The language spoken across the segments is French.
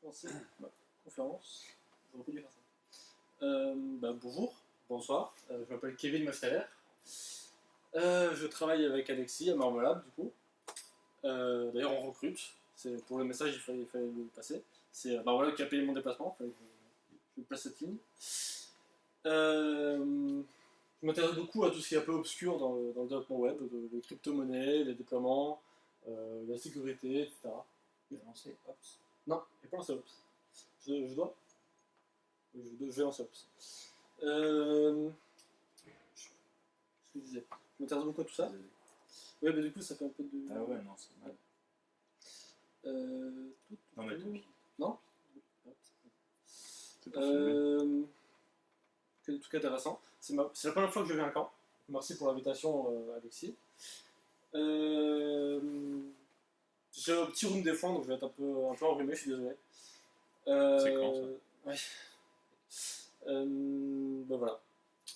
commencer ma conférence. J'aurais pu faire ça. Bonjour, bonsoir, je m'appelle Kevin Mastaler. Je travaille avec Alexis à Marmelade, du coup. D'ailleurs, on recrute. Pour le message, il fallait le passer. C'est Marmelade qui a payé mon déplacement. Il fallait que je place cette ligne. Je m'intéresse beaucoup à tout ce qui est un peu obscur dans le développement web, les crypto-monnaies, les déploiements, la sécurité, etc. Tu as lancé Ops? Non, il n'y a pas lancé Ops. Je dois je vais lancer Ops. Ce que je disais. Je m'intéresse beaucoup à tout ça. Ouais, mais du coup, ça fait un peu de. Ah ouais, non, c'est mal. Non, mais tout. Non. C'est pas filmé. Quel truc intéressant. C'est la première fois que je viens à Caen. Merci pour l'invitation, Alexis. J'ai un petit rhume des foins, donc je vais être un peu enrhumé, je suis désolé. C'est quand ça? Ouais. Voilà.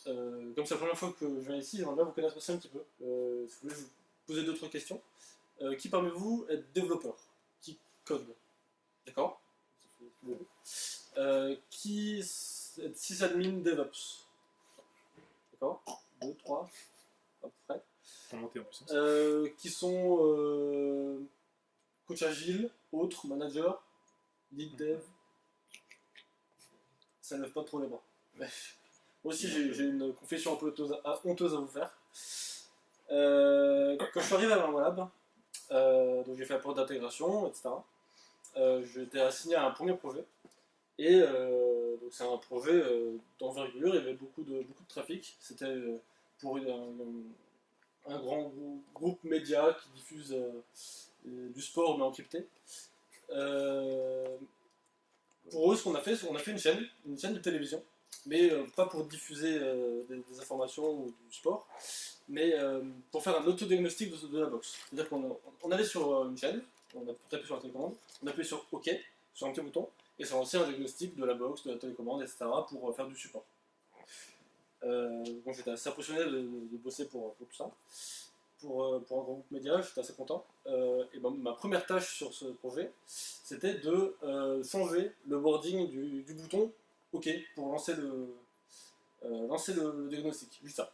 Comme c'est la première fois que je viens ici, j'aimerais bien vous connaître aussi un petit peu. Si vous voulez, je vous poser d'autres questions. Qui parmi vous est développeur? Qui code? D'accord. Qui est sysadmin DevOps? D'accord. 2, 3, à peu près. Pour monter en puissance. Qui sont coach agile, autres, manager, lead dev. Ça ne lève pas trop les bras. Moi aussi, j'ai une confession un peu honteuse à vous faire. Quand je suis arrivé à Marmelab, donc j'ai fait un peu d'intégration, etc. J'ai été assigné à un premier projet. Et donc c'est un projet d'envergure, il y avait beaucoup de trafic. C'était pour un grand groupe média qui diffuse du sport mais en crypté. Pour eux, ce qu'on a fait, c'est qu'on a fait une chaîne de télévision, mais pas pour diffuser des informations ou du sport, mais pour faire un autodiagnostic de la box. C'est-à-dire qu'on allait sur une chaîne, on a tapé sur la télécommande, on appuyait sur OK, sur un petit bouton, et ça lançait un diagnostic de la box, de la télécommande, etc. pour faire du support. Bon, j'étais assez impressionné de bosser pour tout ça. Pour un grand groupe média, j'étais assez content. Et ma première tâche sur ce projet, c'était de changer le wording du bouton OK pour lancer le diagnostic. Juste ça.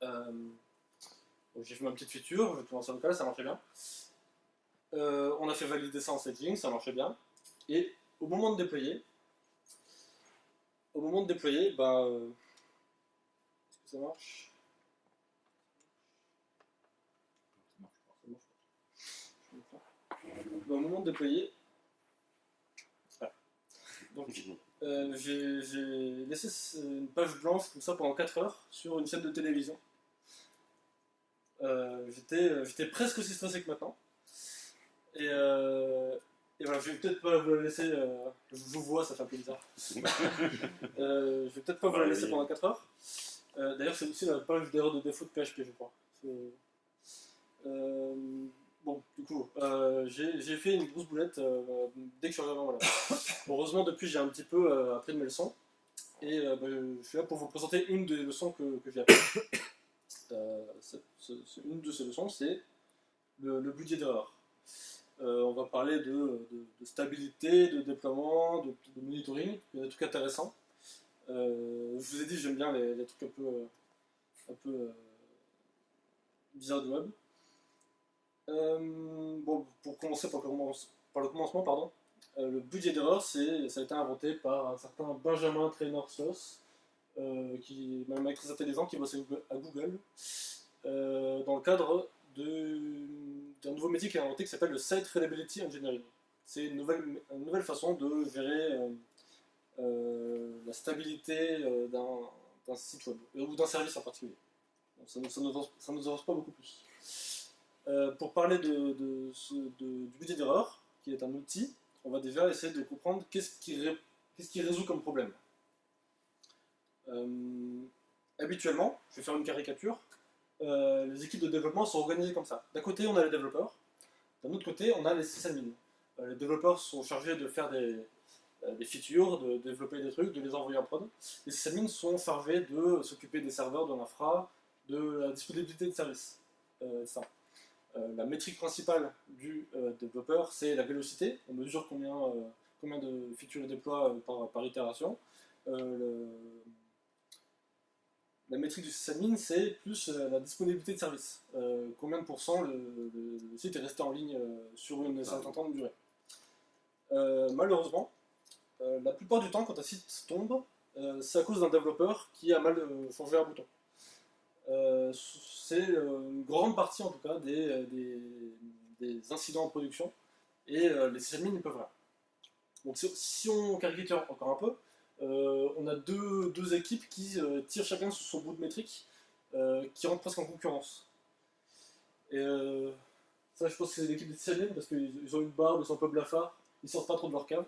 Donc j'ai fait ma petite feature, j'ai tout lancé local, ça marchait bien. On a fait valider ça en settings, ça marchait bien. Et au moment de déployer, est-ce que ça marche? Au moment de déployer, voilà. Donc j'ai laissé une page blanche comme ça pendant 4 heures sur une chaîne de télévision. J'étais presque aussi stressé que maintenant. Et voilà, je vais peut-être pas vous la laisser. Je vous vois, ça fait un peu bizarre. Je vais peut-être pas vous la laisser pendant 4 heures. D'ailleurs, c'est aussi la page d'erreur de défaut de PHP, je crois. Bon, du coup, j'ai fait une grosse boulette dès que je suis arrivé. Voilà. Heureusement, depuis, j'ai un petit peu appris de mes leçons. Et je suis là pour vous présenter une des leçons que j'ai apprises. Une de ces leçons, c'est le budget d'erreur. On va parler de stabilité, de déploiement, de monitoring, il y a des trucs intéressants. Je vous ai dit, j'aime bien les trucs un peu bizarres du web. Bon, pour commencer par le commencement, pardon, le budget d'erreur, ça a été inventé par un certain Benjamin Traynor-Sloss, qui est un mec très intelligent qui bosse à Google, dans le cadre d'un nouveau métier qu'il a inventé qui s'appelle le Site Reliability Engineering. C'est une nouvelle façon de gérer la stabilité d'un site web, ou d'un service en particulier. Donc, ça nous avance pas beaucoup plus. Pour parler du budget d'erreur, qui est un outil, on va déjà essayer de comprendre qu'est-ce qui résout comme problème. Habituellement, je vais faire une caricature, les équipes de développement sont organisées comme ça. D'un côté, on a les développeurs, d'un autre côté, on a les sysadmins. Les développeurs sont chargés de faire des features, de développer des trucs, de les envoyer en prod. Les sysadmins sont chargés de s'occuper des serveurs, de l'infra, de la disponibilité de services, etc. La métrique principale du développeur, c'est la vélocité. On mesure combien de features il déploie par itération. La métrique du sysadmin, c'est plus la disponibilité de service. Combien de pourcents le site est resté en ligne sur une certaine temps de durée. Malheureusement, la plupart du temps, quand un site tombe, c'est à cause d'un développeur qui a mal changé un bouton. C'est une grande partie, en tout cas, des incidents en production, et les sysadmins ne peuvent rien. Donc si on caricature encore un peu, on a deux équipes qui tirent chacun sur son bout de métrique, qui rentrent presque en concurrence. Et ça, je pense que c'est l'équipe des sysadmins, parce qu'ils ont une barbe, ils sont un peu blafards, ils sortent pas trop de leur cave.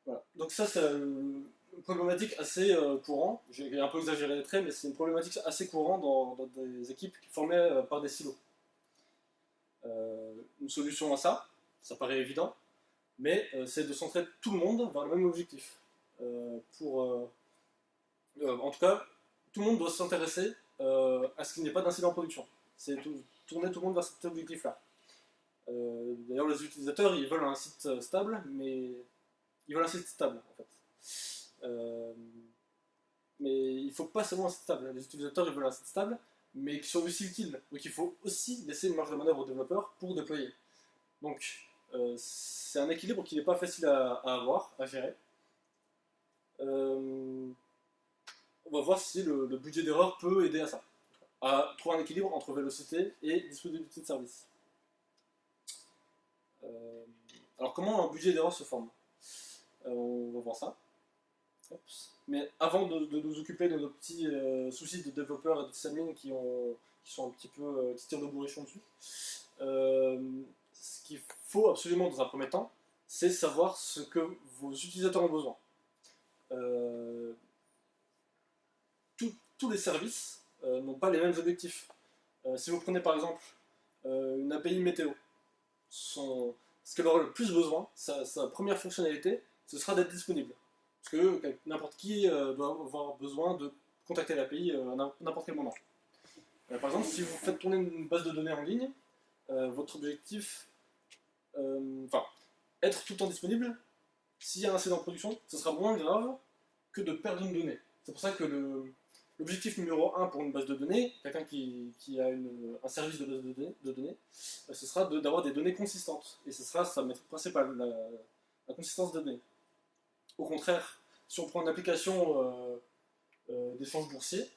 Voilà. Donc ça, c'est une problématique assez courante. J'ai un peu exagéré les traits, mais c'est une problématique assez courante dans des équipes formées par des silos. Une solution à ça paraît évident, mais c'est de centrer tout le monde vers le même objectif. En tout cas, tout le monde doit s'intéresser à ce qu'il n'y ait pas d'incident en production. C'est tourner tout le monde vers cet objectif-là. D'ailleurs, les utilisateurs, ils veulent un site stable, mais ils veulent un site stable, en fait. Mais il ne faut pas seulement un site stable. Les utilisateurs, ils veulent un site stable, mais qui soit aussi utile. Donc il faut aussi laisser une marge de manœuvre aux développeurs pour déployer. Donc c'est un équilibre qui n'est pas facile à avoir, à gérer. On va voir si le budget d'erreur peut aider à ça, à trouver un équilibre entre vélocité et disponibilité de service. Alors comment un budget d'erreur se forme? On va voir ça. Mais avant de nous occuper de nos petits soucis de développeurs et de sysadmins qui sont un petit peu qui tirent le bourrichon dessus, ce qu'il faut absolument dans un premier temps, c'est savoir ce que vos utilisateurs ont besoin. Tous les services n'ont pas les mêmes objectifs. Si vous prenez par exemple une API météo, ce qu'elle aura le plus besoin, sa première fonctionnalité, ce sera d'être disponible. Parce que n'importe qui doit avoir besoin de contacter l'API à n'importe quel moment. Par exemple, si vous faites tourner une base de données en ligne, votre objectif, être tout le temps disponible, s'il y a un incident en production, ce sera moins grave que de perdre une donnée. C'est pour ça que l'objectif numéro 1 pour une base de données, quelqu'un qui a un service de base de données, ce sera d'avoir des données consistantes. Et ce sera sa métrique principale, la consistance des données. Au contraire, si on prend une application d'échange boursier,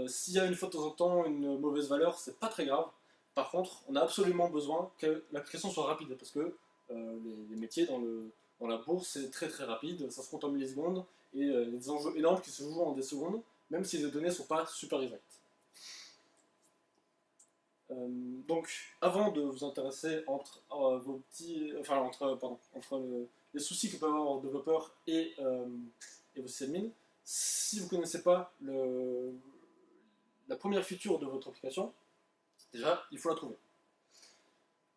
s'il y a une fois de temps en temps une mauvaise valeur, c'est pas très grave. Par contre, on a absolument besoin que l'application soit rapide, parce que les métiers dans la bourse, c'est très très rapide, ça se compte en millisecondes, et il y a des enjeux énormes qui se jouent en des secondes, même si les données ne sont pas super exactes. Donc, avant de vous intéresser entre les soucis que peuvent avoir vos développeurs et vos sysadmins, si vous ne connaissez pas la première feature de votre application, déjà, il faut la trouver.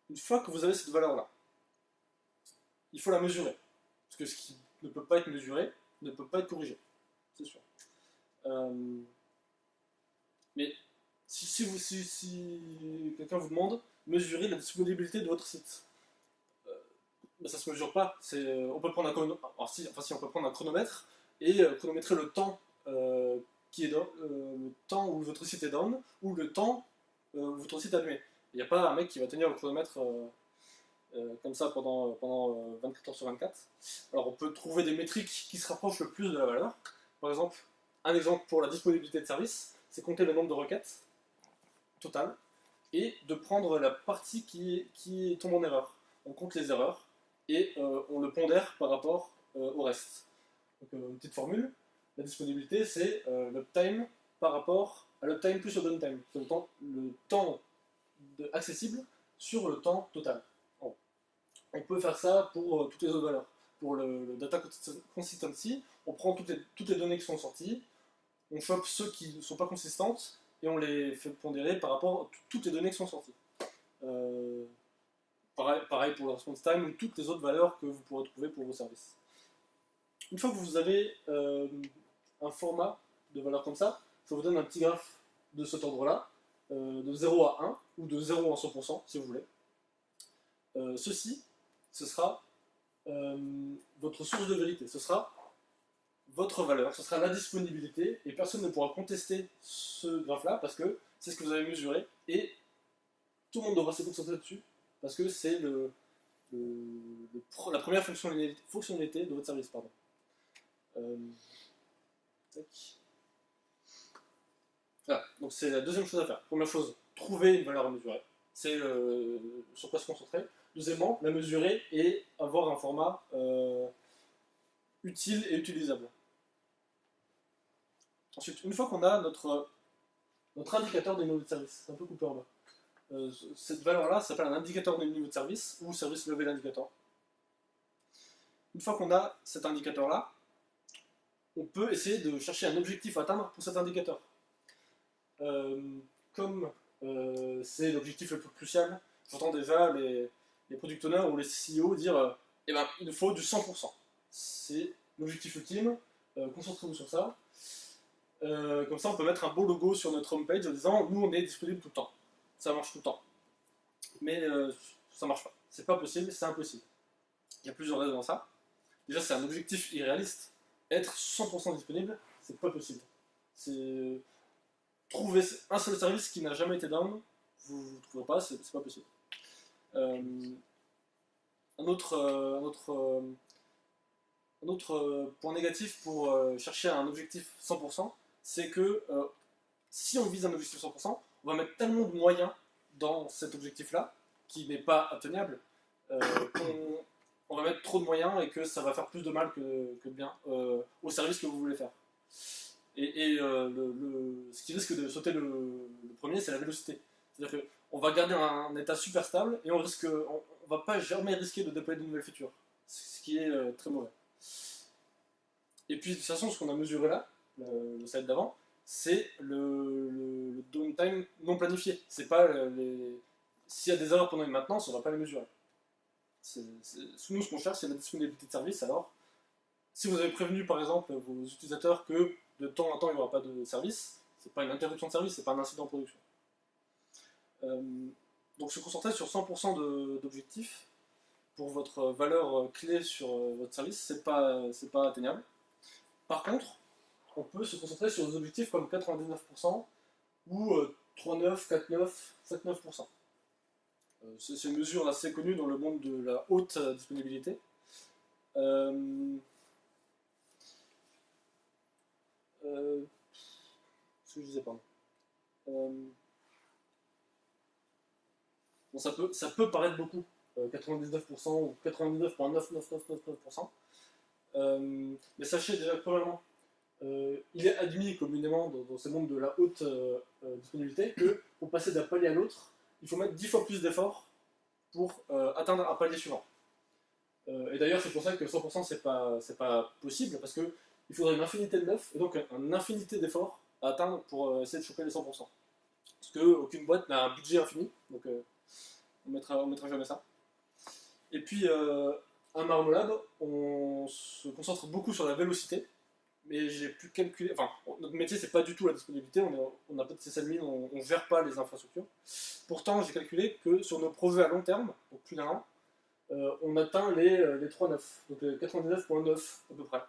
Une fois que vous avez cette valeur-là, il faut la mesurer. Parce que ce qui ne peut pas être mesuré ne peut pas être corrigé. C'est sûr. Mais si quelqu'un vous demande mesurer la disponibilité de votre site, ça ne se mesure pas. On peut prendre on peut prendre un chronomètre et chronométrer le temps le temps où votre site est down ou le temps où votre site est allumé. Il n'y a pas un mec qui va tenir le chronomètre comme ça pendant 24 heures sur 24. Alors on peut trouver des métriques qui se rapprochent le plus de la valeur. Par exemple, un exemple pour la disponibilité de service, c'est compter le nombre de requêtes total et de prendre la partie qui tombe en erreur. On compte les erreurs et on le pondère par rapport au reste. Donc une petite formule, la disponibilité c'est l'uptime par rapport à l'uptime plus le downtime. C'est le temps accessible sur le temps total. Bon. On peut faire ça pour toutes les autres valeurs. Pour le data consistency, on prend toutes les données qui sont sorties, on chope ceux qui ne sont pas consistantes et on les fait pondérer par rapport à toutes les données qui sont sorties. Pareil pour le response time ou toutes les autres valeurs que vous pourrez trouver pour vos services. Une fois que vous avez un format de valeurs comme ça vous donne un petit graphe de cet ordre-là, de 0 à 1, ou de 0 à 100%, si vous voulez. Ceci, ce sera votre source de vérité, ce sera votre valeur, ce sera la disponibilité, et personne ne pourra contester ce graphe-là, parce que c'est ce que vous avez mesuré, et tout le monde devra se concentrer dessus, parce que c'est la première fonctionnalité de votre service. Pardon. Voilà, donc c'est la deuxième chose à faire. Première chose, trouver une valeur à mesurer. C'est sur quoi se concentrer. Deuxièmement, la mesurer et avoir un format utile et utilisable. Ensuite, une fois qu'on a notre indicateur des niveaux de service, c'est un peu coupé en bas. Cette valeur-là s'appelle un indicateur des niveaux de service ou service level indicator. Une fois qu'on a cet indicateur-là, on peut essayer de chercher un objectif à atteindre pour cet indicateur. Comme c'est l'objectif le plus crucial, j'entends déjà les product owners ou les CEO dire eh ben, il nous faut du 100%. C'est l'objectif ultime, concentrez-vous sur ça. Comme ça, on peut mettre un beau logo sur notre homepage en disant nous on est disponible tout le temps. Ça marche tout le temps. Mais ça marche pas. C'est pas possible, c'est impossible. Il y a plusieurs raisons à ça. Déjà, c'est un objectif irréaliste. Être 100% disponible, c'est pas possible. C'est trouver un seul service qui n'a jamais été down, vous ne trouvez pas, c'est pas possible. Un autre point négatif pour chercher un objectif 100%, c'est que si on vise un objectif 100%, on va mettre tellement de moyens dans cet objectif-là, qui n'est pas atteignable, qu'on va mettre trop de moyens et que ça va faire plus de mal que de bien au service que vous voulez faire. Et ce qui risque de sauter le premier, c'est la vélocité. C'est-à-dire qu'on va garder un état super stable et on va pas jamais risquer de déployer de nouvelles features. Ce qui est très mauvais. Et puis de toute façon, ce qu'on a mesuré là, le slide d'avant, c'est le downtime non planifié. C'est pas s'il y a des erreurs pendant une maintenance, on va pas les mesurer. Sous nous, ce qu'on cherche, c'est la disponibilité de service. Alors, si vous avez prévenu par exemple vos utilisateurs que de temps en temps il n'y aura pas de service, c'est pas une interruption de service, c'est pas un incident en production. Donc se concentrer sur 100% d'objectifs pour votre valeur clé sur votre service, c'est pas atteignable. Par contre, on peut se concentrer sur des objectifs comme 99% ou 3,9, 4,9, 7,9%. C'est une mesure assez connue dans le monde de la haute disponibilité. Ce que je disais, pardon. Bon, ça peut paraître beaucoup, 99% ou 99,99999%. Mais sachez déjà que probablement, il est admis communément dans ce monde de la haute disponibilité que pour passer d'un palier à l'autre, il faut mettre 10 fois plus d'efforts pour atteindre un palier suivant. Et d'ailleurs, c'est pour ça que 100% c'est pas possible, parce qu'il faudrait une infinité de neuf, et donc une infinité d'efforts à atteindre pour essayer de choper les 100%. Parce qu'aucune boîte n'a un budget infini, donc on mettra jamais ça. Et puis, à Marmolab, on se concentre beaucoup sur la vélocité, mais j'ai pu calculer. Enfin, notre métier, c'est pas du tout la disponibilité, on n'a pas de sysadmin, on ne gère pas les infrastructures. Pourtant, j'ai calculé que sur nos projets à long terme, donc plus d'un an, on atteint les 3,9, donc 99,9 à peu près.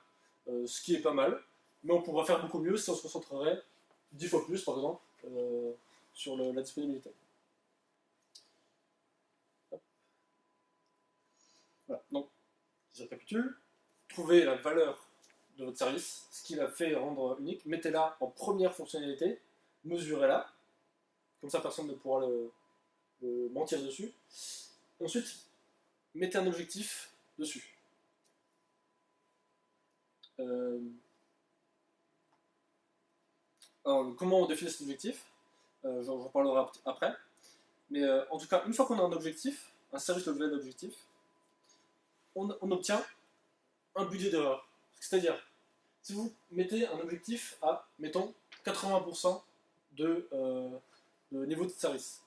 Ce qui est pas mal, mais on pourrait faire beaucoup mieux si on se concentrerait 10 fois plus, par exemple, sur la disponibilité. Voilà, donc, je récapitule. Trouvez la valeur de votre service, ce qui l'a fait rendre unique, mettez-la en première fonctionnalité, mesurez-la, comme ça personne ne pourra le mentir dessus. Et ensuite, mettez un objectif dessus. Alors, comment on définit cet objectif, j'en parlerai après. Mais en tout cas, une fois qu'on a un objectif, un service level d'objectif, on obtient un budget d'erreur. C'est-à-dire, si vous mettez un objectif à, mettons, 80% de niveau de service,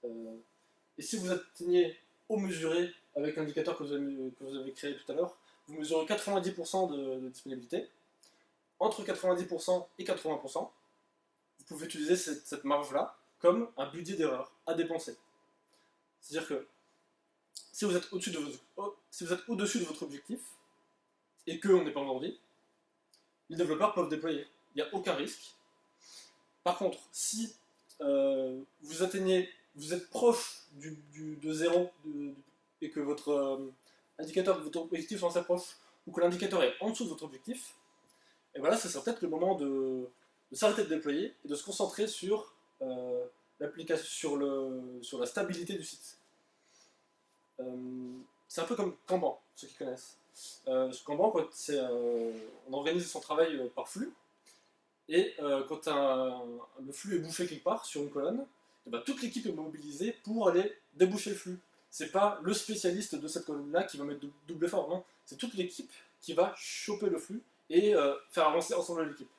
et si vous atteignez au mesuré avec l'indicateur que vous avez créé tout à l'heure, vous mesurez 90% de disponibilité, entre 90% et 80%, vous pouvez utiliser cette marge-là comme un budget d'erreur à dépenser. C'est-à-dire que si vous êtes au-dessus de votre objectif et qu'on n'est pas vendredi, les développeurs peuvent déployer. Il n'y a aucun risque. Par contre, si vous êtes proche de zéro et que votre objectif s'en s'approche, ou que l'indicateur est en dessous de votre objectif, et voilà, ce sera peut-être le moment de s'arrêter de déployer et de se concentrer sur l'application, sur la stabilité du site. C'est un peu comme Kanban, ceux qui connaissent. Kanban, on organise son travail par flux, et quand le flux est bouffé quelque part sur une colonne, et ben, toute l'équipe est mobilisée pour aller déboucher le flux. C'est pas le spécialiste de cette colonne-là qui va mettre double effort, non. C'est toute l'équipe qui va choper le flux et faire avancer ensemble l'équipe.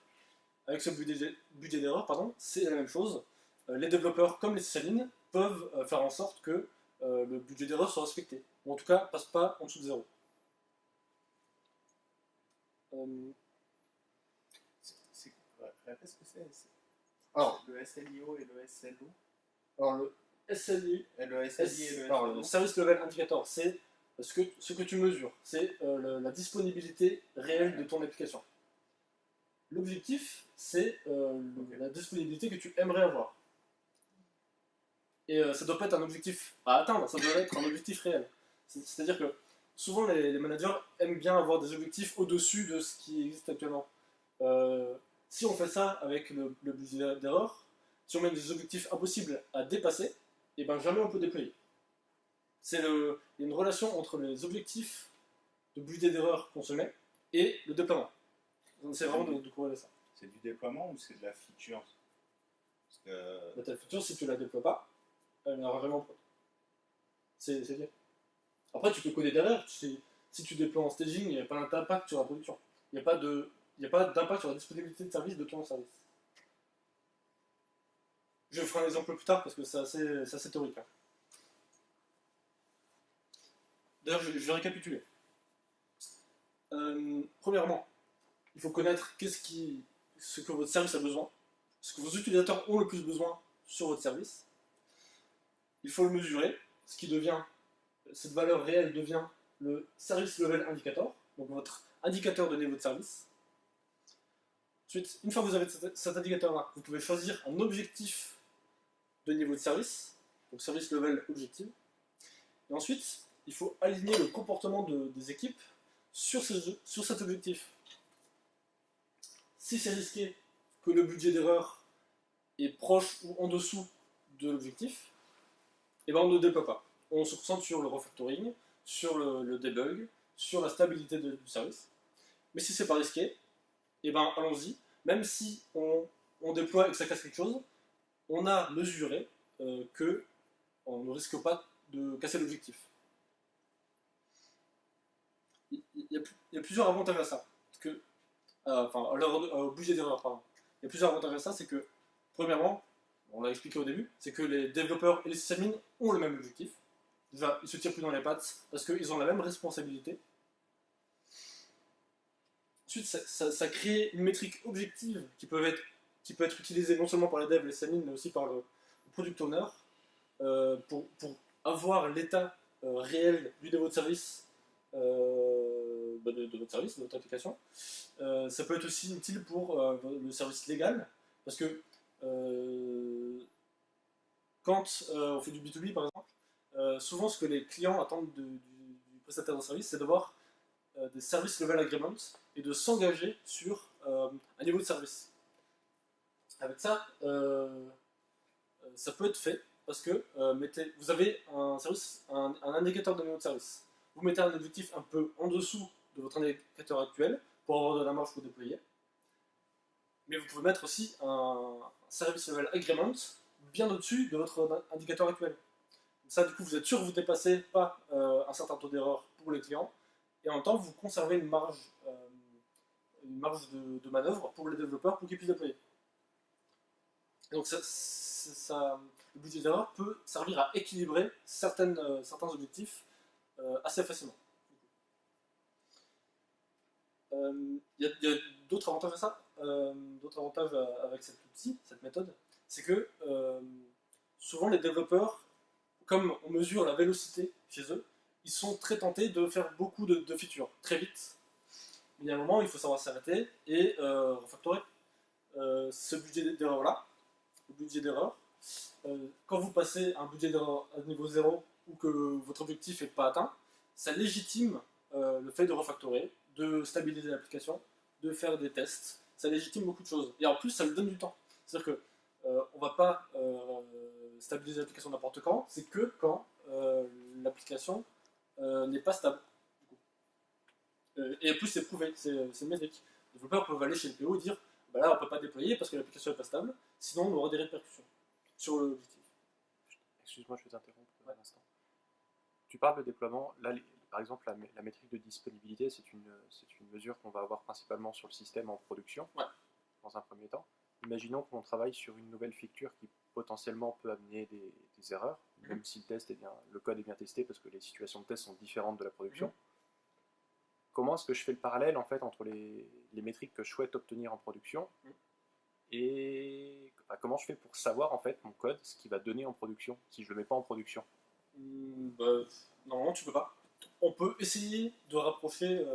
Avec ce budget d'erreur, c'est la même chose. Les développeurs, comme les sysadmins, peuvent faire en sorte que le budget d'erreur soit respecté. Ou en tout cas, passe pas en dessous de zéro. Qu'est-ce que c'est? Alors, le SLIO et le SLO. Alors le SLI, le SLI et le alors, SLO. le Service Level Indicator, c'est ce que tu mesures, c'est la disponibilité réelle de ton application. L'objectif, c'est la disponibilité que tu aimerais avoir. Et ça doit pas être un objectif à atteindre, ça doit être un objectif réel. C'est-à-dire que souvent les managers aiment bien avoir des objectifs au-dessus de ce qui existe actuellement. Si on fait ça avec le budget d'erreur, si on met des objectifs impossibles à dépasser, et ben jamais on peut déployer. Il y a une relation entre les objectifs de budget d'erreur qu'on se met et le déploiement. C'est vraiment de corréler ça. C'est du déploiement ou c'est de la feature? Ta feature, si tu la déploies pas, elle n'aura jamais en prod. C'est bien. Après, tu peux coder derrière. Si tu déploies en staging, il n'y a pas d'impact sur la production. Il n'y a pas d'impact sur la disponibilité de service de ton service. Je ferai un exemple plus tard parce que c'est assez théorique. Hein. D'ailleurs, je vais récapituler. Premièrement, il faut connaître ce que votre service a besoin, ce que vos utilisateurs ont le plus besoin sur votre service. Il faut le mesurer, cette valeur réelle devient le Service Level Indicator, donc votre indicateur de niveau de service. Ensuite, une fois que vous avez cet indicateur-là, vous pouvez choisir un objectif de niveau de service, donc Service Level Objective. Et ensuite, il faut aligner le comportement des équipes sur cet objectif. Si c'est risqué que le budget d'erreur est proche ou en dessous de l'objectif, et ben on ne déploie pas. On se concentre sur le refactoring, sur le debug, sur la stabilité du service. Mais si c'est pas risqué, et ben allons-y. Même si on déploie et que ça casse quelque chose, on a mesuré qu'on ne risque pas de casser l'objectif. Il y a plusieurs avantages à ça. Au budget d'erreur, pardon. Il y a plusieurs avantages à ça, c'est que, premièrement, on l'a expliqué au début, c'est que les développeurs et les sysadmins ont le même objectif. Déjà, ils se tirent plus dans les pattes parce qu'ils ont la même responsabilité. Ensuite, ça crée une métrique objective qui peut être utilisée non seulement par les devs et les sysadmins, mais aussi par le product owner pour avoir l'état réel du niveau de service de votre service, de votre application. Ça peut être aussi utile pour le service légal, parce que quand on fait du B2B par exemple, souvent ce que les clients attendent du prestataire de service, c'est d'avoir des service level agreements et de s'engager sur un niveau de service. Avec ça, ça peut être fait parce que vous avez un indicateur de niveau de service. Vous mettez un objectif un peu en dessous de votre indicateur actuel pour avoir de la marge pour déployer. Mais vous pouvez mettre aussi un service level agreement bien au-dessus de votre indicateur actuel. Ça, du coup, vous êtes sûr que vous ne dépassez pas un certain taux d'erreur pour les clients, et en même temps, vous conservez une marge de manœuvre pour les développeurs pour qu'ils puissent déployer. Donc, le budget d'erreur peut servir à équilibrer certains objectifs assez facilement. Il y a d'autres avantages à ça, d'autres avantages avec cet outil, cette méthode, c'est que souvent les développeurs, comme on mesure la vélocité chez eux, ils sont très tentés de faire beaucoup de features très vite. Mais il y a un moment, il faut savoir s'arrêter et refactorer ce budget d'erreur-là, le budget d'erreur. Quand vous passez un budget d'erreur à niveau 0 ou que votre objectif n'est pas atteint, ça légitime le fait de refactorer, de stabiliser l'application, de faire des tests. Ça légitime beaucoup de choses. Et en plus, ça lui donne du temps. C'est-à-dire que on ne va pas stabiliser l'application n'importe quand, c'est que quand l'application n'est pas stable. Et en plus, c'est prouvé, c'est métrique. Les développeurs peuvent aller chez le PO et dire bah là, on ne peut pas déployer parce que l'application n'est pas stable, sinon on aura des répercussions sur l'objectif. Excuse-moi, je vais t'interrompre un instant. Tu parles de déploiement. Là, par exemple, la métrique de disponibilité, c'est une mesure qu'on va avoir principalement sur le système en production, dans un premier temps. Imaginons qu'on travaille sur une nouvelle feature qui potentiellement peut amener des erreurs, même si le code est bien testé, parce que les situations de test sont différentes de la production. Comment est-ce que je fais le parallèle en fait entre les métriques que je souhaite obtenir en production et comment je fais pour savoir en fait mon code, ce qu'il va donner en production, si je le mets pas en production? Normalement, tu peux pas. On peut essayer de rapprocher.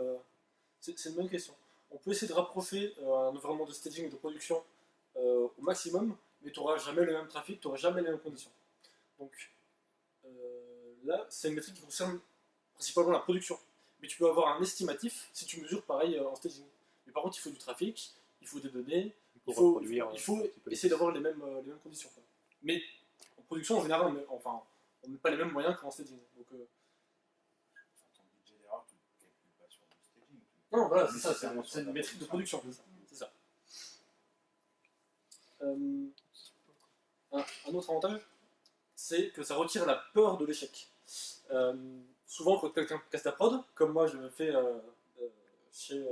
C'est une bonne question. On peut essayer de rapprocher un environnement de staging et de production au maximum, mais tu n'auras jamais le même trafic, tu n'auras jamais les mêmes conditions. Donc là, c'est une métrique qui concerne principalement la production. Mais tu peux avoir un estimatif si tu mesures pareil en staging. Mais par contre, il faut du trafic, il faut des données, il faut essayer d'avoir les mêmes conditions. Quoi. Mais en production, en général, on met pas les mêmes moyens qu'en staging. Donc, Ton budget d'erreur, tu ne calcules pas sur le staging. non, voilà, c'est ça, c'est une métrique de production. C'est ça. Un autre avantage, c'est que ça retire la peur de l'échec. Souvent, quand quelqu'un casse la prod, comme moi je le fais chez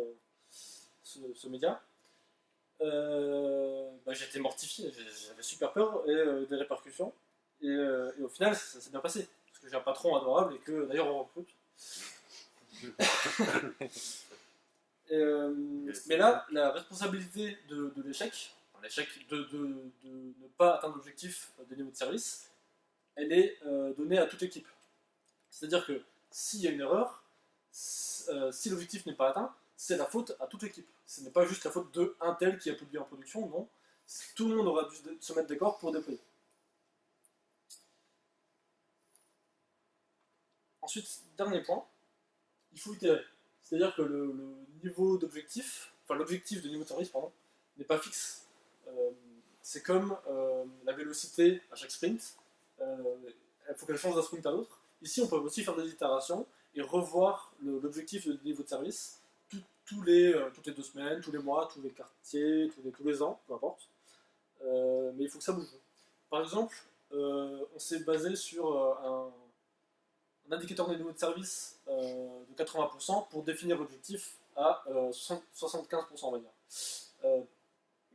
ce média, j'étais mortifié, j'avais super peur des répercussions. Et au final, ça s'est bien passé. Parce que j'ai un patron adorable et que d'ailleurs on recrute. Mais là, la responsabilité de l'échec, de ne pas atteindre l'objectif des niveaux de service, elle est donnée à toute l'équipe. C'est-à-dire que s'il y a une erreur, si l'objectif n'est pas atteint, c'est la faute à toute l'équipe. Ce n'est pas juste la faute d'un tel qui a publié en production, non. Tout le monde aura dû se mettre d'accord pour déployer. Ensuite, dernier point, il faut itérer. C'est-à-dire que le niveau d'objectif, enfin l'objectif de niveau de service, pardon, n'est pas fixe. C'est comme la vélocité à chaque sprint. Il faut qu'elle change d'un sprint à l'autre. Ici, on peut aussi faire des itérations et revoir l'objectif de niveau de service toutes les 2 semaines, tous les mois, tous les quartiers, tous les ans, peu importe. Mais il faut que ça bouge. Par exemple, on s'est basé sur un indicateur de niveau de service de 80% pour définir l'objectif à 75%, on va dire.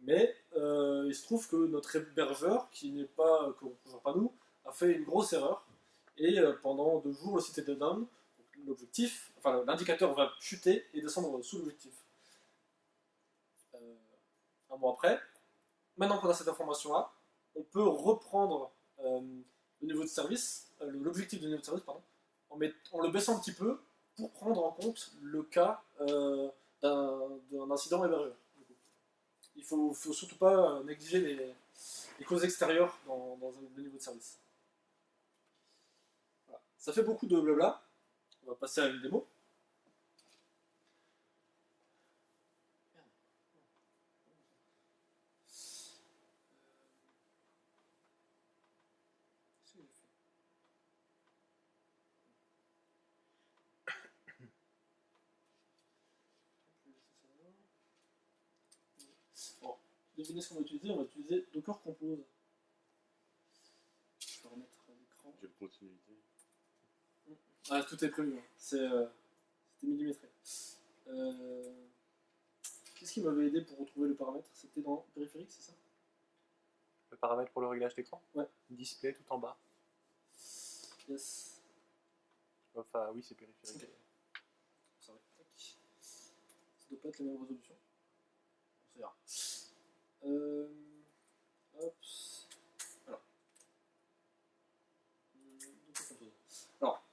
Mais il se trouve que notre hébergeur, qui n'est pas, que ne représente pas nous, a fait une grosse erreur. Et pendant 2 jours, le site était down. L'objectif, enfin l'indicateur va chuter et descendre sous l'objectif. Un mois après, maintenant qu'on a cette information-là, on peut reprendre le niveau de service, l'objectif de niveau de service, pardon, en le baissant un petit peu pour prendre en compte le cas d'un incident hébergeur. Il ne faut surtout pas négliger les causes extérieures dans le niveau de service. Voilà. Ça fait beaucoup de blabla. On va passer à une démo. Bon, devinez ce qu'on va utiliser. On va utiliser Docker Compose. Je vais remettre l'écran. J'ai une continuité. Ah, tout est prévu. C'était millimétré. Qu'est-ce qui m'avait aidé pour retrouver le paramètre? C'était dans périphérique, c'est ça? Le paramètre pour le réglage d'écran? Ouais. Display tout en bas. Yes. Enfin, oui, c'est périphérique. Okay. Ça doit pas être la même résolution. ça ira. Hop. Alors. Alors.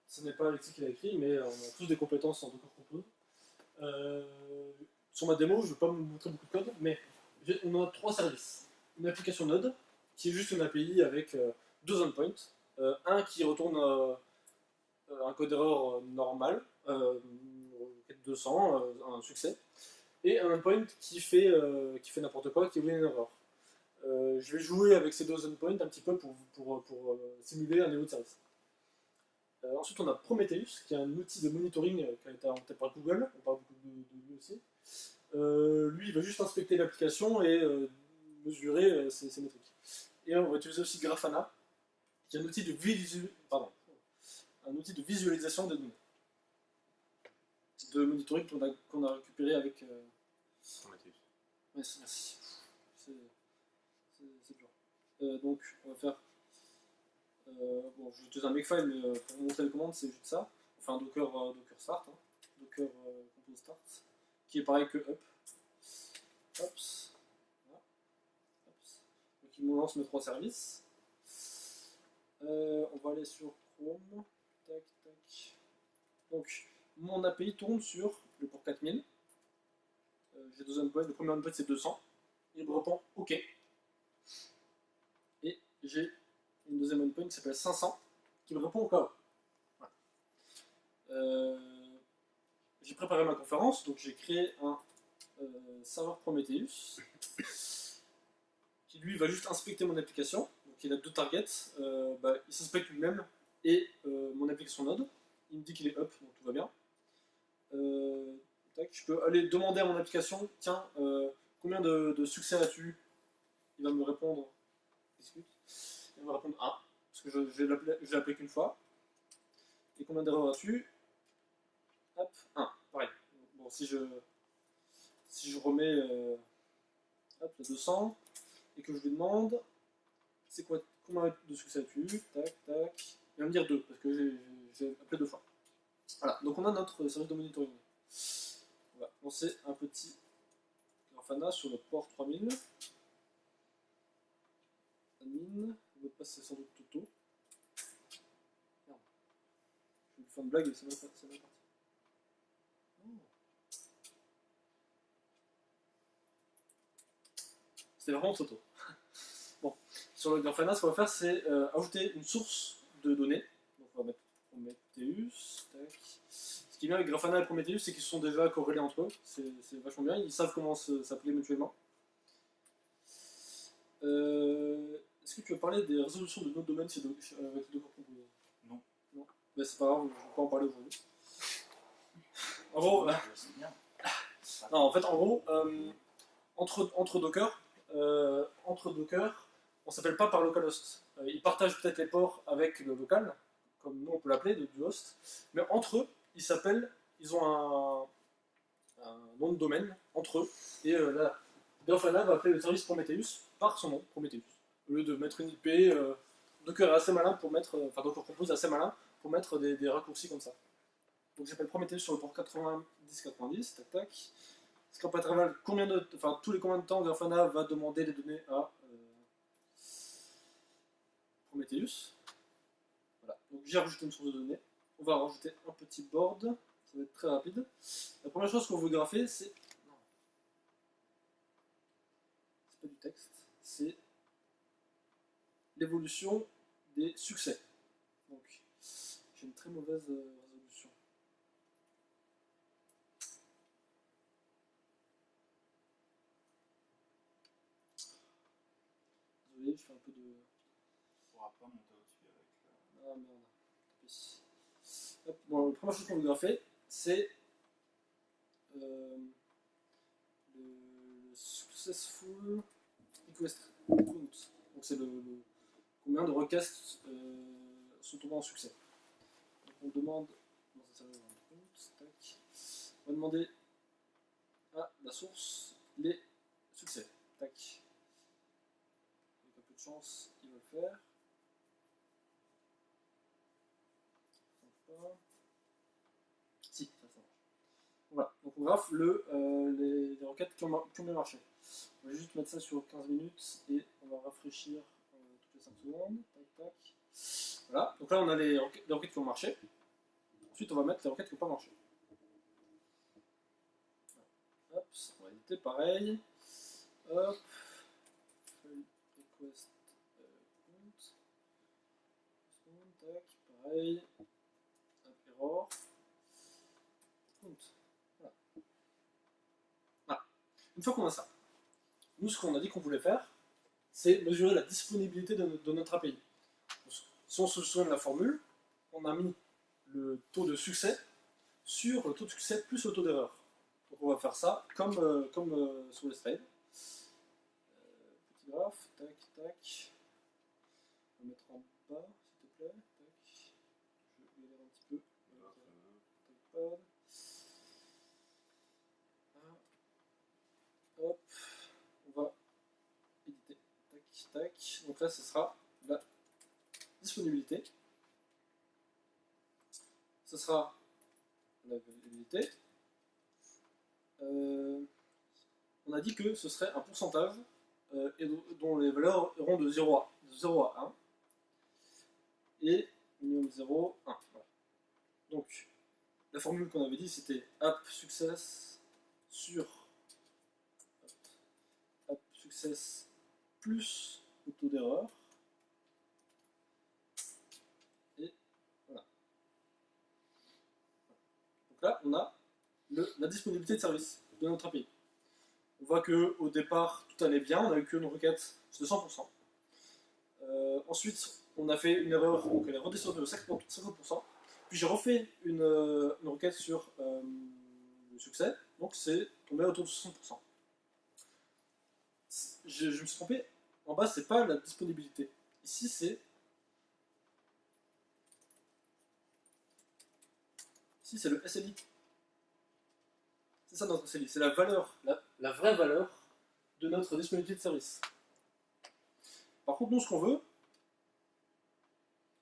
Ce n'est pas Alexis qui l'a écrit, mais on a tous des compétences en Docker Compose. Sur ma démo, je ne vais pas vous montrer beaucoup de code, mais on a 3 services. Une application Node, qui est juste une API avec 2 endpoints. Un qui retourne un code erreur normal, 200, un succès, et un endpoint qui fait n'importe quoi, qui oublie une erreur. Je vais jouer avec ces 2 endpoints un petit peu pour simuler un niveau de service. Ensuite, on a Prometheus, qui est un outil de monitoring qui a été inventé par Google. On parle beaucoup de lui aussi. Lui, il va juste inspecter l'application et mesurer ses métriques. Et on va utiliser aussi Grafana, qui est un outil de, visualisation des données. De monitoring qu'on a récupéré avec... Prometheus. Ouais, merci. C'est dur. Donc, on va faire... bon, je vais utiliser un makefile, mais pour montrer les commandes, c'est juste ça. On fait un docker start, docker compose start, qui est pareil que up. Hops. Voilà. Hops. Donc il me lance mes 3 services. On va aller sur Chrome. Tac, tac. Donc, mon API tourne sur le port 4000. J'ai 2 endpoints. Le premier endpoint c'est 200. Il me répond OK. Et j'ai une deuxième endpoint qui s'appelle 500 qui me répond au cas où. Voilà. J'ai préparé ma conférence, donc j'ai créé un serveur Prometheus qui lui va juste inspecter mon application. Donc il a 2 targets. Il s'inspecte lui-même et mon application Node. Il me dit qu'il est up, donc tout va bien. Je peux aller demander à mon application, tiens, combien de succès as-tu? Il va me répondre, discute. Il va me répondre 1, parce que je l'ai appelé qu'une fois. Et combien d'erreurs as-tu? Hop, 1, pareil. Bon, si je remets hop, 200 et que je lui demande, c'est quoi, combien de succès as-tu? Tac, tac. Il va me dire 2, parce que j'ai appelé 2 fois. Voilà, donc on a notre service de monitoring. On va lancer un petit Grafana sur le port 3000. Admin, le mot de passe c'est sans doute Toto. Merde. Je vais lui faire une blague et c'est mal parti. Oh. C'était vraiment Toto. Bon, sur le Grafana, ce qu'on va faire c'est ajouter une source de données. Donc on va mettre Prometheus. Tac. Ce qui est bien avec Grafana et Prometheus, c'est qu'ils sont déjà corrélés entre eux. C'est vachement bien, ils savent comment s'appeler mutuellement. Est-ce que tu veux parler des résolutions de notre domaine avec le Docker Compose? Non. Non. Ben, c'est pas grave, je ne vais pas en parler aujourd'hui. En gros, non, en fait, en gros, entre Docker, on s'appelle pas par localhost. Ils partagent peut-être les ports avec le local, comme nous on peut l'appeler, du host, mais entre eux, ils ont un nom de domaine entre eux, et là, Grafana va appeler le service Prometheus par son nom, Prometheus. Au lieu de mettre une IP, Docker est assez malin pour mettre, Docker Compose est assez malin pour mettre des raccourcis comme ça. Donc j'appelle Prometheus sur le port 90-90, tac tac. Scope intervalle, tous les combien de temps Grafana va demander les données à Prometheus. Voilà, donc j'ai rajouté une source de données. On va rajouter un petit board, ça va être très rapide. La première chose qu'on veut grapher, c'est... Non. C'est pas du texte, c'est l'évolution des succès. Donc, j'ai une très mauvaise résolution. Désolé, je fais un peu de... On pourra pas monter au-dessus avec Ah merde, tant pis. Hop, bon, la première chose qu'on veut grapher, c'est le successful request count. Donc c'est le combien de requests sont tombés en succès. Donc on demande, on va demander à la source les succès. Tac. Avec un peu de chance, il va le faire. Si, ça marche. On Voilà, donc on graphe les requêtes qui ont bien marché. On va juste mettre ça sur 15 minutes et on va rafraîchir toutes les 5 secondes. Tac, tac. Voilà, donc là on a les requêtes qui ont marché. Ensuite on va mettre les requêtes qui n'ont pas marché. Hop, on va éditer pareil. Hop. Request count. Tac, pareil. Hop, error. Count. Voilà. Voilà. Une fois qu'on a ça, nous ce qu'on a dit qu'on voulait faire, c'est mesurer la disponibilité de notre API. Si on se souvient de la formule, on a mis le taux de succès sur le taux de succès plus le taux d'erreur. Donc on va faire ça comme sur le slide. Petit graphe, tac, tac. On va mettre en bas, s'il te plaît. Tac. Je galère un petit peu. Tac, hop. On va éditer. Tac, tac. Donc là, ce sera la disponibilité. Ce sera la validité. On a dit que ce serait un pourcentage dont les valeurs iront de 0 à 1 et minimum 0, 1. Voilà. Donc, la formule qu'on avait dit, c'était app success sur app success plus le taux d'erreur. Et voilà. Donc là, on a la disponibilité de service de notre API. On voit qu'au départ, tout allait bien, on n'a eu qu'une requête de 100%. Ensuite, on a fait une erreur, donc elle est redescendue de 50%. Puis j'ai refait une requête sur le succès, donc c'est tombé autour de 60%. Je me suis trompé, en bas, c'est pas la disponibilité. Ici, c'est le SLI. C'est ça notre SLI, c'est la valeur, la vraie valeur de notre disponibilité de service. Par contre, nous, ce qu'on veut,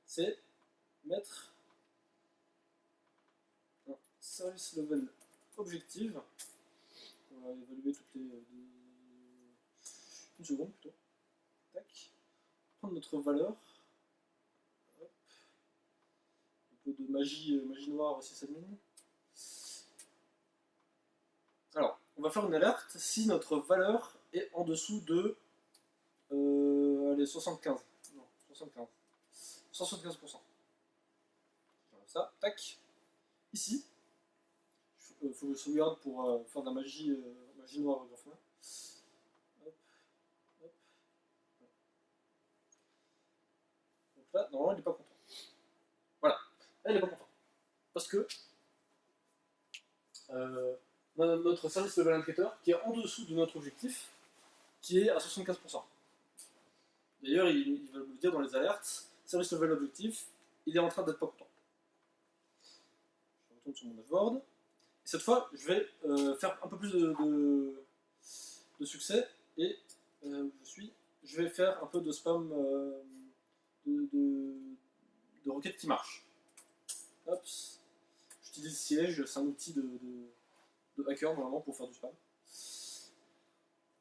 c'est mettre un service level objective. On va évaluer toutes les une seconde plutôt. Tac. Prendre notre valeur. Hop. Un peu de magie noire si ça mine. Alors, on va faire une alerte si notre valeur est en dessous de allez, 75. Non, 75. 175%. Ça, tac. Ici, il faut que je sauvegarde pour faire de la magie noire au graphe. Hop, hop. Donc là, normalement, il n'est pas content. Voilà. Là, il n'est pas content. Parce que on a notre service level indicator qui est en dessous de notre objectif, qui est à 75%. D'ailleurs, il va me dire dans les alertes, service level objectif, il est en train d'être pas content. Je retourne sur mon dashboard. Et cette fois, je vais faire un peu plus de succès et je vais faire un peu de spam de requêtes qui marchent. Hop. J'utilise Siège, c'est un outil de hacker normalement pour faire du spam.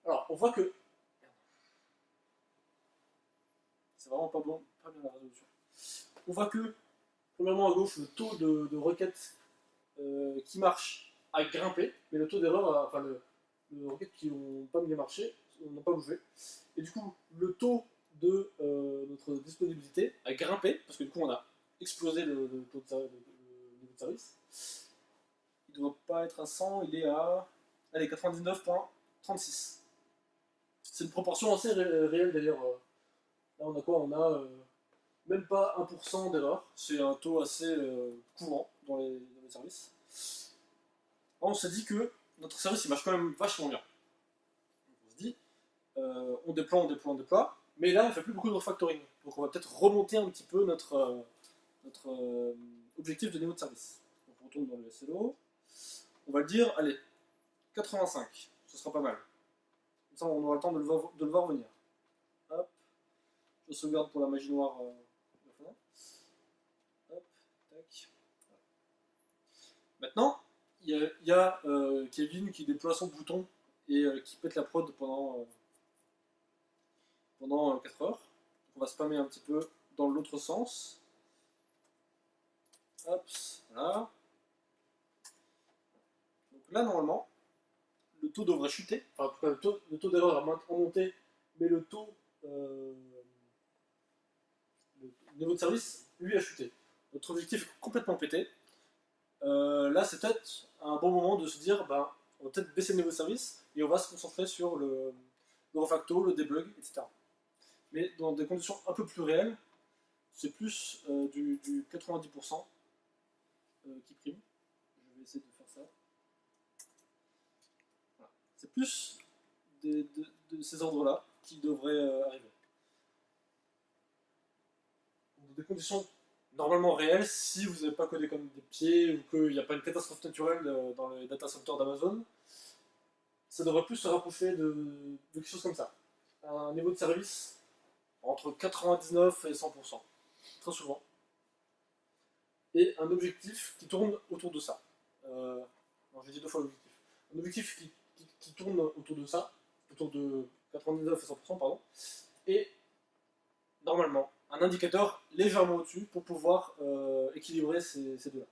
Alors, on voit que c'est vraiment pas bien la résolution. On voit que, premièrement à gauche, le taux de requêtes qui marchent a grimpé, mais le taux d'erreur, enfin les requêtes qui n'ont pas bien marché, n'ont pas bougé. Et du coup, le taux de notre disponibilité a grimpé, parce que du coup on a explosé le taux de service. Il ne doit pas être à 100, il est à 99,36. C'est une proportion assez réelle d'ailleurs. Là on a quoi? On a même pas 1% d'erreur. C'est un taux assez courant dans les services. Alors, on s'est dit que notre service il marche quand même vachement bien. Donc, on se dit, on déploie, mais là on fait plus beaucoup de refactoring. Donc on va peut-être remonter un petit peu notre objectif de niveau de service. Donc on retourne dans le SLO. On va le dire, allez, 85, ce sera pas mal. Comme ça, on aura le temps de le voir venir. Hop, je sauvegarde pour la magie noire. Hop, tac. Voilà. Maintenant, il y a Kevin qui déploie son bouton et qui pète la prod pendant 4 heures. On va spammer un petit peu dans l'autre sens. Hop, voilà. Donc là, normalement, le taux devrait chuter. Enfin, en tout cas, le taux d'erreur a monté, mais le niveau de service, lui, a chuté. Notre objectif est complètement pété. Là, c'est peut-être un bon moment de se dire, on va peut-être baisser le niveau de service et on va se concentrer sur le refacto, le debug, etc. Mais dans des conditions un peu plus réelles, c'est plus du 90% qui prime. Je vais essayer de faire ça. Voilà. C'est plus de ces ordres-là qui devraient arriver. Dans des conditions normalement réelles, si vous n'avez pas codé comme des pieds ou qu'il n'y a pas une catastrophe naturelle dans les data centers d'Amazon, ça devrait plus se rapprocher de quelque chose comme ça. Un niveau de service entre 99 et 100%, très souvent. Et un objectif qui tourne autour de ça. Non, j'ai dit 2 fois l'objectif. Un objectif qui tourne autour de ça, autour de 99 et 100%, pardon, et normalement, un indicateur légèrement au-dessus pour pouvoir équilibrer ces deux-là.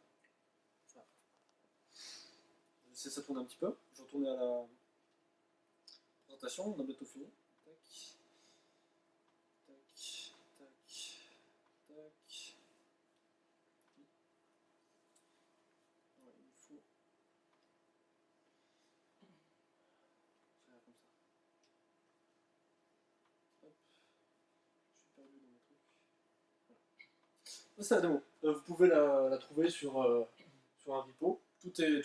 Voilà. Je vais essayer de ça tourner un petit peu. Je vais retourner à la présentation, on a bientôt fini. Tac. Tac. Tac. Tac. Ouais, il faut. Ça va comme ça. Hop. Je suis perdu dans mes trucs. C'est la démo. Vous pouvez la trouver sur un repo. Tout est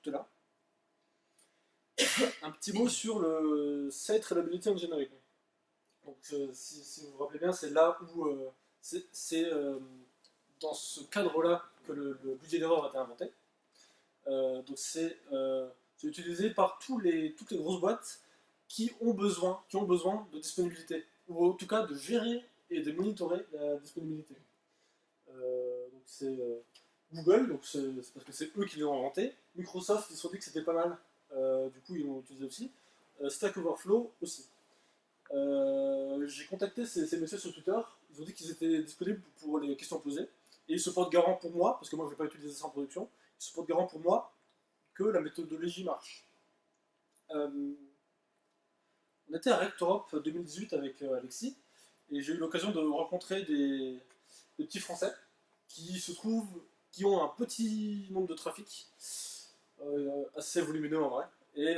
là. Un petit mot sur le Site Reliability Engineering. Donc, si vous vous rappelez bien, c'est là où c'est dans ce cadre-là que le budget d'erreur a été inventé. Donc, c'est utilisé par toutes les grosses boîtes qui ont besoin de disponibilité, ou en tout cas de gérer et de monitorer la disponibilité. Donc c'est Google, donc c'est parce que c'est eux qui l'ont inventé. Microsoft, ils se sont dit que c'était pas mal, du coup ils l'ont utilisé aussi. Stack Overflow aussi. J'ai contacté ces messieurs sur Twitter, ils ont dit qu'ils étaient disponibles pour les questions posées, et ils se portent garant pour moi, parce que moi je ne vais pas utiliser ça en production, ils se portent garant pour moi que la méthodologie marche. On était à React Europe 2018 avec Alexis, et j'ai eu l'occasion de rencontrer des petits Français qui ont un petit nombre de trafic, assez volumineux en vrai, et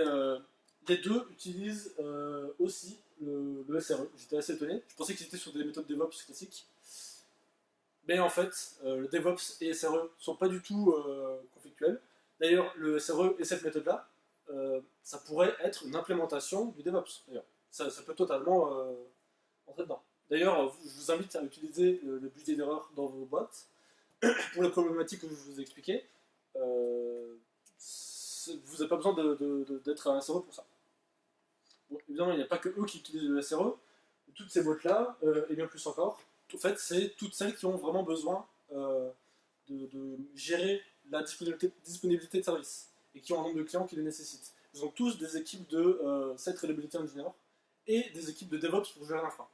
les deux utilisent aussi le SRE. J'étais assez étonné, je pensais qu'ils étaient sur des méthodes DevOps classiques, mais en fait, le DevOps et SRE ne sont pas du tout conflictuels. D'ailleurs, le SRE et cette méthode-là, ça pourrait être une implémentation du DevOps. D'ailleurs, ça peut totalement entrer dedans. D'ailleurs, je vous invite à utiliser le budget d'erreur dans vos boîtes. Pour les problématiques que je vous ai expliquées, vous n'avez pas besoin d'être un SRE pour ça. Bon, évidemment, il n'y a pas que eux qui utilisent le SRE. Toutes ces boîtes-là, et bien plus encore, en fait, c'est toutes celles qui ont vraiment besoin de gérer la disponibilité de service et qui ont un nombre de clients qui les nécessitent. Ils ont tous des équipes de Site Reliability Engineer et des équipes de DevOps pour gérer l'infra.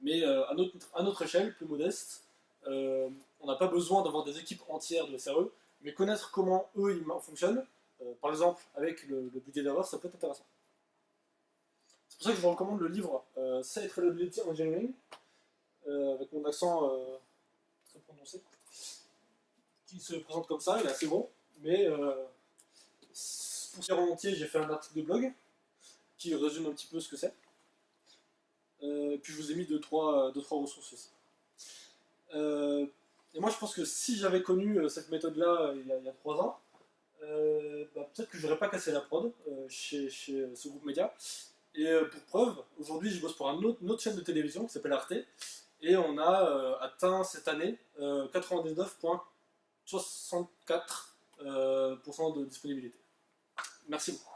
Mais à notre échelle, plus modeste, on n'a pas besoin d'avoir des équipes entières de SRE, mais connaître comment eux ils fonctionnent, par exemple avec le budget d'erreur, ça peut être intéressant. C'est pour ça que je vous recommande le livre Site Reliability Engineering, avec mon accent très prononcé, qui se présente comme ça, il est assez bon, mais pour faire en entier, j'ai fait un article de blog qui résume un petit peu ce que c'est. Puis je vous ai mis 2-3 ressources aussi. Et moi je pense que si j'avais connu cette méthode-là il y a 3 ans, peut-être que je n'aurais pas cassé la prod chez ce groupe média. Et pour preuve, aujourd'hui je bosse pour une autre chaîne de télévision qui s'appelle Arte, et on a atteint cette année 99,64% de disponibilité. Merci beaucoup.